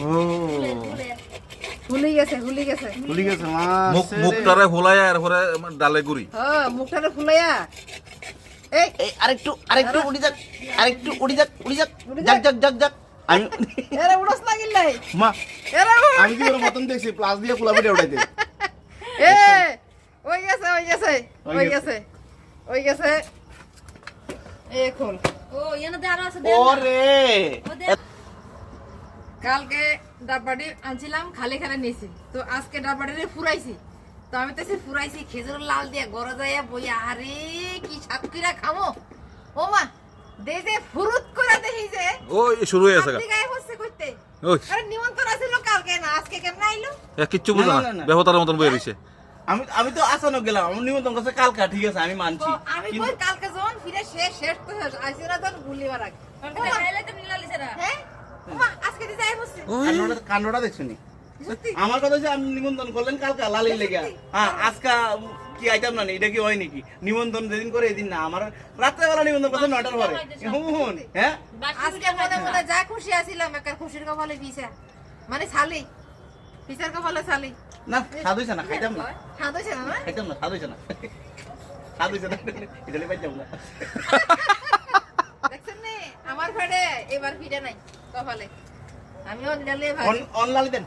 ও হুলি গেছে মাছ মুখটারে ফুলাইয়া আর পরে ডালে গুড়ি হ্যাঁ মুখটারে ফুলাইয়া এই এই আরেকটু উড়ি যাক যাক আমি এরে উড়স না গিলাই মা এরে আমি কি ওর মতন দেখছি প্লাস দিয়ে কুলা পিঠে উঠাইতে এ ওই গেছে এ খোল ও এনে দে আরো আছে দে ওরে কালকে ডাব্বাটি আনছিলাম খালি নিয়েছি তো আজকে ডাব্বাটি ফুরাইছি তো আমি তো ফুরাইছি খেজুর লাল দিয়ে গড়ে যাইয়া বইয়া আরে কি সাতকিরা খামো ও মা দে যে ফুরুত করে দেখি যে ওই শুরু হয়ে গেছে আপনি গায়ে হচ্ছে করতে ওই আরে নিমন্ত্রণ আছিল কালকে না আজকে কেন আইলো কিচ্ছু বুঝা না, না না। বেহতার মতন বই রইছে আমি তো আসানো গেলাম আমি নিমন্ত্রণ করছে কালকা ঠিক আছে আমি মানছি তো আমি কই কালকে যখন ফিরে শেষ তো আইছি না তখন গুলি মারা খাইলে তো নিলালিছে না হ্যাঁ ও মা আজকে দি যাই হচ্ছে কান্নটা দেখছনি সত্যি আমার কথা হচ্ছে আপনি নিমন্ত্রণ করলেন কালকা লালির লেগে হ্যাঁ আজকা কি আইতাম না এটা কি হয় নাকি নিমন্ত্রণ যেদিন করে এদিন না আমার রাত্রেবেলা নিমন্ত্রণ করছে 9টার পরে হুন হ্যাঁ আজকে মনে যা খুশি আছিলাম একার খুশির কপালে পিছা মানে ছালি পিছার কপালে ছালি না স্বাদ হইছে না খাইতাম না স্বাদ হইছে না না খাইতাম না স্বাদ হইছে না স্বাদ হইছে না ইতালি পাইতাম না দেখছেন নে আমার ফেডে এবার ফিরে নাই কপালে আমিও দিলে ভাই অন লালি দেন